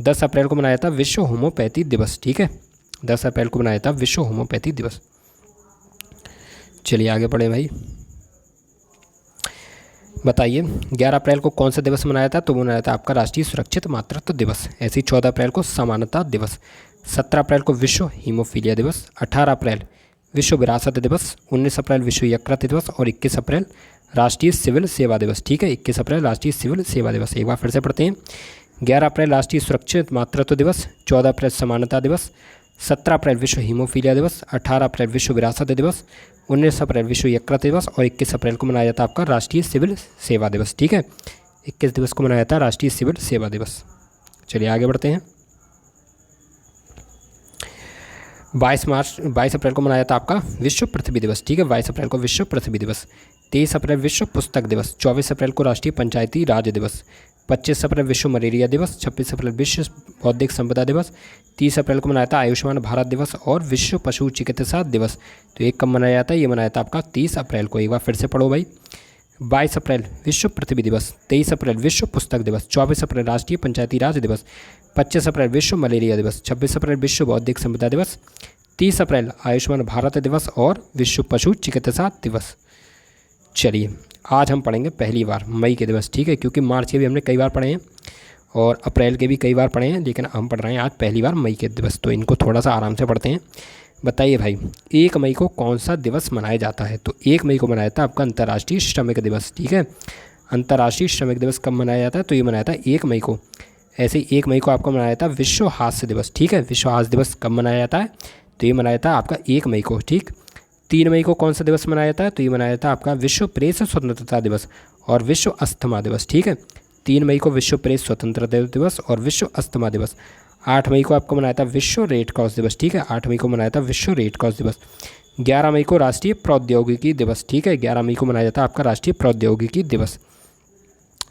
10 अप्रैल को मनाया जाता है विश्व होम्योपैथी दिवस। ठीक है, 10 अप्रैल को मनाया जाता है विश्व होम्योपैथी दिवस। चलिए आगे बढ़े भाई। बताइए 11 अप्रैल को कौन सा दिवस मनाया था? तो मनाया था आपका राष्ट्रीय सुरक्षित मातृत्व दिवस। ऐसे ही 14 अप्रैल को समानता दिवस। 17 अप्रैल को विश्व हीमोफीलिया दिवस। 18 अप्रैल विश्व विरासत दिवस। 19 अप्रैल विश्व यकृत दिवस और 21 अप्रैल राष्ट्रीय सिविल सेवा दिवस। ठीक है, 21 अप्रैल राष्ट्रीय सिविल सेवा दिवस। एक बार फिर से पढ़ते हैं। 11 अप्रैल राष्ट्रीय सुरक्षित मातृत्व दिवस। 14 अप्रैल समानता दिवस। 17 अप्रैल विश्व हीमोफीलिया दिवस। 18 अप्रैल विश्व विरासत दिवस। 19 अप्रैल विश्व यकृत दिवस और 21 अप्रैल को मनाया जाता है आपका राष्ट्रीय सिविल सेवा दिवस। ठीक है, 21 दिवस को मनाया जाता है राष्ट्रीय सिविल सेवा दिवस। चलिए आगे बढ़ते हैं। 22 अप्रैल को मनाया जाता है आपका विश्व पृथ्वी दिवस। ठीक है, 22 अप्रैल को विश्व पृथ्वी दिवस। 23 अप्रैल विश्व पुस्तक दिवस। 24 अप्रैल को राष्ट्रीय पंचायती राज दिवस। 25 अप्रैल विश्व मलेरिया दिवस। 26 अप्रैल विश्व बौद्धिक संपदा दिवस। 30 अप्रैल को मनाया था आयुष्मान भारत दिवस और विश्व पशु चिकित्सा दिवस। तो एक कब मनाया जाता है? ये मनाया था आपका 30 अप्रैल को। एक बार फिर से पढ़ो भाई। 22 अप्रैल विश्व पृथ्वी दिवस। 23 अप्रैल विश्व पुस्तक दिवस। 24 अप्रैल राष्ट्रीय पंचायती राज दिवस। 25 अप्रैल विश्व मलेरिया दिवस। 26 अप्रैल विश्व बौद्धिक संपदा दिवस। 30 अप्रैल आयुष्मान भारत दिवस और विश्व पशु चिकित्सा दिवस। चलिए आज हम पढ़ेंगे पहली बार मई के दिवस। ठीक है, क्योंकि मार्च के भी हमने कई बार पढ़े हैं और अप्रैल के भी कई बार पढ़े हैं, लेकिन हम पढ़ रहे हैं आज पहली बार मई के दिवस। तो इनको थोड़ा सा आराम से पढ़ते हैं। बताइए भाई 1 मई को कौन सा दिवस मनाया जाता है? तो 1 मई को मनाया जाता है आपका अंतर्राष्ट्रीय श्रमिक दिवस। ठीक है, अंतर्राष्ट्रीय श्रमिक दिवस कब मनाया जाता है? तो ये मनाया जाता है 1 मई को। ऐसे ही 1 मई को आपको मनाया जाता है विश्व हास्य दिवस। ठीक है, विश्व हास्य दिवस कब मनाया जाता है? तो ये मनाया जाता है आपका 1 मई को। ठीक, 3 मई को कौन सा दिवस मनाया जाता है? तो ये मनाया जाता है आपका विश्व प्रेस स्वतंत्रता दिवस और विश्व अस्थमा दिवस। ठीक है, 3 मई को विश्व प्रेस स्वतंत्रता दिवस और विश्व अस्थमा दिवस। 8 मई को आपको मनाया था विश्व रेड क्रॉस दिवस। ठीक है, 8 मई को मनाया था विश्व रेड क्रॉस दिवस। 11 मई को राष्ट्रीय प्रौद्योगिकी दिवस। ठीक है, 11 मई को मनाया जाता है आपका राष्ट्रीय प्रौद्योगिकी दिवस।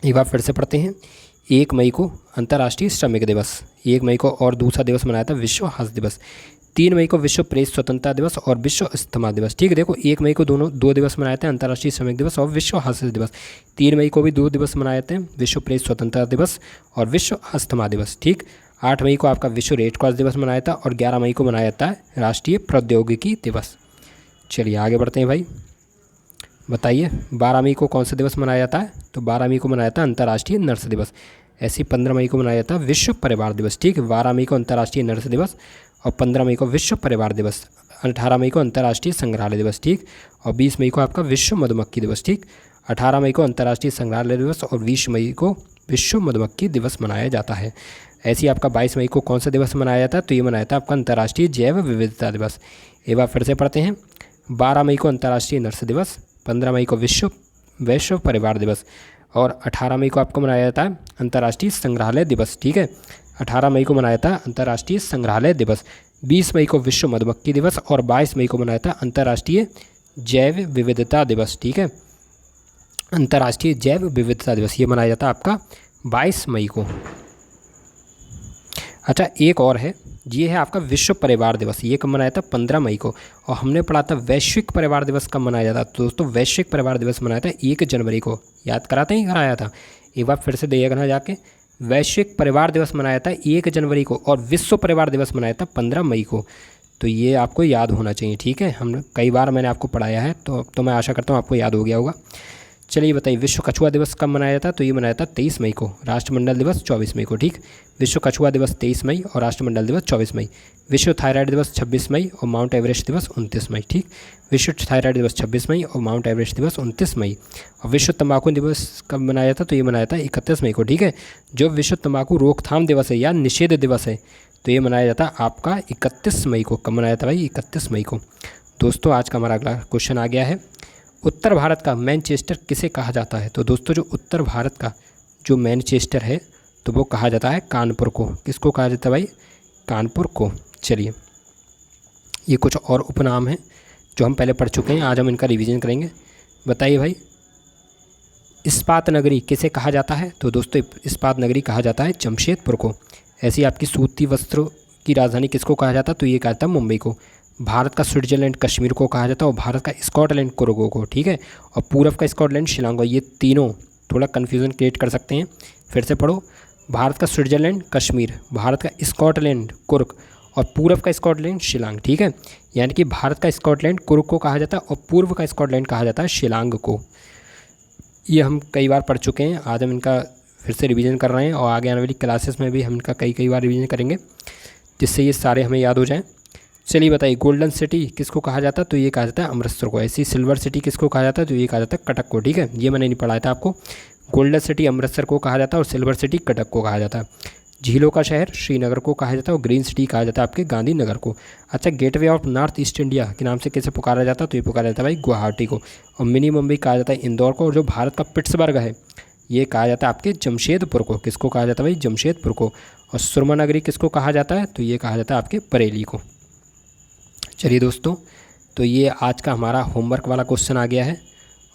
एक बार फिर से पढ़ते हैं। 1 मई को अंतर्राष्ट्रीय श्रमिक दिवस। 1 मई को और दूसरा दिवस मनाया था विश्व हास्य दिवस। 3 मई को विश्व प्रेस स्वतंत्रता दिवस और विश्व अस्थमा दिवस। ठीक है, देखो 1 मई को दो दिवस मनाए थे, अंतर्राष्ट्रीय श्रमिक दिवस और विश्व हास्य दिवस। 3 मई को भी 2 दिवस मनाए थे, विश्व प्रेस स्वतंत्रता दिवस और विश्व अस्थमा दिवस। ठीक, 8 मई को आपका विश्व रेड क्रॉस दिवस मनाया था और 11 मई को मनाया जाता है राष्ट्रीय प्रौद्योगिकी दिवस। चलिए आगे बढ़ते हैं भाई। बताइए 12 मई को कौन सा दिवस मनाया जाता है? तो 12 मई को मनाया जाता है अंतर्राष्ट्रीय नर्स दिवस। ऐसे ही 15 मई को मनाया जाता है विश्व परिवार दिवस। ठीक, 12 मई को अंतर्राष्ट्रीय नर्स दिवस और 15 मई को विश्व परिवार दिवस। 18 मई को अंतर्राष्ट्रीय संग्रहालय दिवस। ठीक, और 20 मई को आपका विश्व मधुमक्खी दिवस। ठीक, 18 मई को अंतर्राष्ट्रीय संग्रहालय दिवस और 20 मई को विश्व मधुमक्खी दिवस मनाया जाता है। ऐसे ही आपका 22 मई को कौन सा दिवस मनाया जाता है? तो ये मनाया जाता है आपका अंतर्राष्ट्रीय जैव विविधता दिवस। एक बार फिर से पढ़ते हैं। 12 मई को अंतर्राष्ट्रीय नर्स दिवस। 15 मई को विश्व परिवार दिवस और 18 मई को आपको मनाया जाता है अंतर्राष्ट्रीय संग्रहालय दिवस। ठीक है, 18 मई को मनाया था अंतर्राष्ट्रीय संग्रहालय दिवस। 20 मई को विश्व मधुमक्खी दिवस और 22 मई को मनाया था अंतर्राष्ट्रीय जैव विविधता दिवस। ठीक है, अंतर्राष्ट्रीय जैव विविधता दिवस ये मनाया जाता है आपका 22 मई को। अच्छा, एक और है, ये है आपका विश्व परिवार दिवस। ये कब मनाया था? 15 मई को। और हमने पढ़ा था वैश्विक परिवार दिवस कब मनाया जाता? तो दोस्तों वैश्विक परिवार दिवस मनाया था 1 जनवरी को। याद कराते ही कराया था, एक बार फिर से देखना जाके। वैश्विक परिवार दिवस मनाया था 1 जनवरी को और विश्व परिवार दिवस मनाया था 15 मई को। तो ये आपको याद होना चाहिए। ठीक है, हम कई बार मैंने आपको पढ़ाया है, तो मैं आशा करता हूँ आपको याद हो गया होगा। चलिए बताइए विश्व कछुआ दिवस कब मनाया जाता? तो ये मनाया था 23 मई को। राष्ट्रमंडल दिवस 24 मई को। ठीक, विश्व कछुआ दिवस 23 मई और राष्ट्रमंडल दिवस 24 मई। विश्व थायराइड दिवस 26 मई और माउंट एवरेस्ट दिवस 29 मई। ठीक, विश्व थायराइड दिवस 26 मई और माउंट एवरेस्ट दिवस 29 मई। और विश्व तंबाकू दिवस कब मनाया था? तो ये मनाया था 31 मई को। ठीक है, जो विश्व तंबाकू रोकथाम दिवस है या निषेध दिवस है, तो ये मनाया जाता है आपका 31 मई को। कब मनाया था भाई? 31 मई को। दोस्तों आज का हमारा अगला क्वेश्चन आ गया है, उत्तर भारत का मैनचेस्टर किसे कहा जाता है? तो दोस्तों जो उत्तर भारत का जो मैनचेस्टर है तो वो कहा जाता है कानपुर को। किसको कहा जाता है भाई? कानपुर को। चलिए ये कुछ और उपनाम हैं जो हम पहले पढ़ चुके हैं, आज हम इनका रिवीजन करेंगे। बताइए भाई। इस्पात नगरी किसे कहा जाता है? तो दोस्तों इस्पात नगरी कहा जाता है जमशेदपुर को। ऐसी आपकी सूती वस्त्रों की राजधानी किसको कहा जाता है? तो ये कहा जाता है मुंबई को। भारत का स्विट्जरलैंड कश्मीर को कहा जाता है, और भारत का स्कॉटलैंड कुर्ग को, ठीक है। और पूर्व का स्कॉटलैंड शिलांग को। ये तीनों थोड़ा कन्फ्यूज़न क्रिएट कर सकते हैं, फिर से पढ़ो। भारत का स्विट्जरलैंड कश्मीर, भारत का स्कॉटलैंड कुर्ग, और पूर्व का स्कॉटलैंड शिलांग, ठीक है। यानी कि भारत का स्कॉटलैंड कुर्ग को कहा जाता है और पूर्व का स्कॉटलैंड कहा जाता है शिलांग को। ये हम कई बार पढ़ चुके हैं, आज हम इनका फिर से रिवीजन कर रहे हैं, और आगे आने वाली क्लासेस में भी हम इनका कई बार रिवीजन करेंगे, जिससे ये सारे हमें याद हो जाएं। चलिए बताइए, गोल्डन सिटी किसको कहा जाता है? तो ये कहा जाता है अमृतसर को। ऐसी सिल्वर सिटी किसको कहा जाता है? तो ये कहा जाता है कटक को, ठीक है। ये मैंने नहीं पढ़ाया था आपको। गोल्डन सिटी अमृतसर को कहा जाता है और सिल्वर सिटी कटक को कहा जाता है। झीलों का शहर श्रीनगर को कहा जाता है और ग्रीन सिटी कहा जाता है आपके गांधीनगर को। अच्छा, gateway of north east India के नाम से कैसे पुकारा जाता है? तो ये पुकारा जाता है भाई गुवाहाटी को। और मिनी मुंबई कहा जाता है इंदौर को। और जो भारत का पिट्सबर्ग है ये कहा जाता है आपके जमशेदपुर को। किसको कहा जाता है भाई? जमशेदपुर को। और सुरमा नगरी किसको कहा जाता है? तो ये कहा जाता है आपके बरेली को। चलिए दोस्तों, तो ये आज का हमारा होमवर्क वाला क्वेश्चन आ गया है,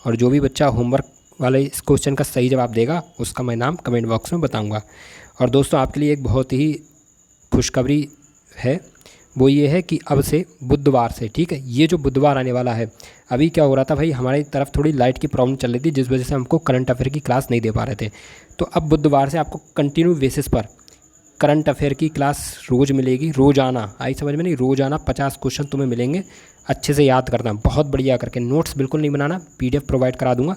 और जो भी बच्चा होमवर्क वाले इस क्वेश्चन का सही जवाब देगा उसका मैं नाम कमेंट बॉक्स में बताऊंगा। और दोस्तों आपके लिए एक बहुत ही खुशखबरी है, वो ये है कि अब से बुधवार से, ठीक है, ये जो बुधवार आने वाला है, अभी क्या हो रहा था भाई, हमारी तरफ थोड़ी लाइट की प्रॉब्लम चल रही थी, जिस वजह से हमको करंट अफेयर की क्लास नहीं दे पा रहे थे। तो अब बुधवार से आपको कंटिन्यू बेसिस पर करंट अफेयर की क्लास रोज़ मिलेगी, रोज़ाना। आई समझ में नहीं? रोज़ाना 50 क्वेश्चन तुम्हें मिलेंगे, अच्छे से याद करना, बहुत बढ़िया करके। नोट्स बिल्कुल नहीं बनाना, PDF प्रोवाइड करा दूंगा।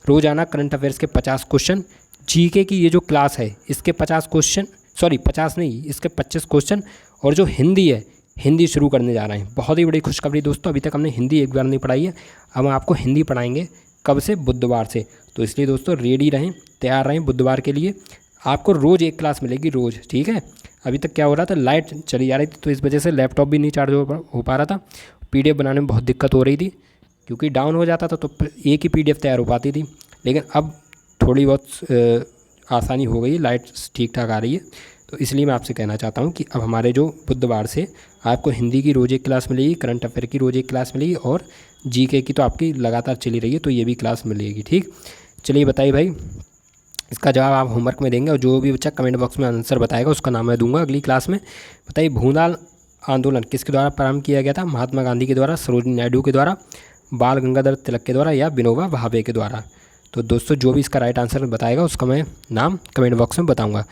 रोज़ाना करंट अफेयर्स के 50 क्वेश्चन, जीके की ये जो क्लास है इसके 50 क्वेश्चन, सॉरी 50 नहीं, इसके 25 क्वेश्चन। और जो हिंदी है, हिंदी शुरू करने जा रहे हैं। बहुत ही बड़ी खुशखबरी दोस्तों, अभी तक हमने हिंदी एक बार नहीं पढ़ाई है, अब हम आपको हिंदी पढ़ाएंगे। कब से? बुधवार से। तो इसलिए दोस्तों रेडी रहें, तैयार रहें बुधवार के लिए। आपको रोज़ एक क्लास मिलेगी, रोज़, ठीक है। अभी तक क्या हो रहा था, लाइट चली जा रही थी, तो इस वजह से लैपटॉप भी नहीं चार्ज हो पा रहा था। PDF बनाने में बहुत दिक्कत हो रही थी, क्योंकि डाउन हो जाता था तो एक ही PDF तैयार हो पाती थी। लेकिन अब थोड़ी बहुत आसानी हो गई, लाइट ठीक ठाक आ रही है। तो इसलिए मैं आपसे कहना चाहता हूँ कि अब हमारे जो बुधवार से आपको हिंदी की रोज़ एक क्लास मिलेगी, करंट अफेयर की रोज़ एक क्लास मिलेगी, और GK की तो आपकी लगातार चली रही है, तो ये भी क्लास मिलेगी, ठीक। चलिए बताइए भाई, इसका जवाब आप होमवर्क में देंगे, और जो भी बच्चा कमेंट बॉक्स में आंसर बताएगा उसका नाम मैं दूंगा अगली क्लास में। बताइए, भूदान आंदोलन किसके द्वारा प्रारंभ किया गया था? महात्मा गांधी के द्वारा, सरोजिनी नायडू के द्वारा, बाल गंगाधर तिलक के द्वारा, या विनोबा भावे के द्वारा? तो दोस्तों जो भी इसका राइट आंसर बताएगा उसका मैं नाम कमेंट बॉक्स में बताऊंगा।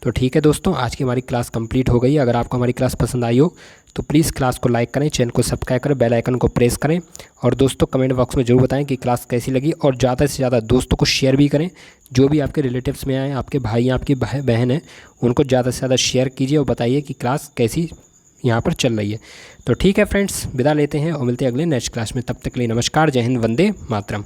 तो ठीक है दोस्तों, आज की हमारी क्लास कंप्लीट हो गई है। अगर आपको हमारी क्लास पसंद आई हो तो प्लीज़ क्लास को लाइक करें, चैनल को सब्सक्राइब करें, बेल आइकन को प्रेस करें, और दोस्तों कमेंट बॉक्स में जरूर बताएं कि क्लास कैसी लगी, और ज़्यादा से ज़्यादा दोस्तों को शेयर भी करें। जो भी आपके रिलेटिव्स में आए, आपके भाई हैं, आपकी बहन है, उनको ज़्यादा से ज़्यादा शेयर कीजिए और बताइए कि क्लास कैसी यहाँ पर चल रही है। तो ठीक है फ्रेंड्स, विदा लेते हैं और मिलते हैं अगले नेक्स्ट क्लास में। तब तक के लिए नमस्कार, जय हिंद, वंदे मातरम।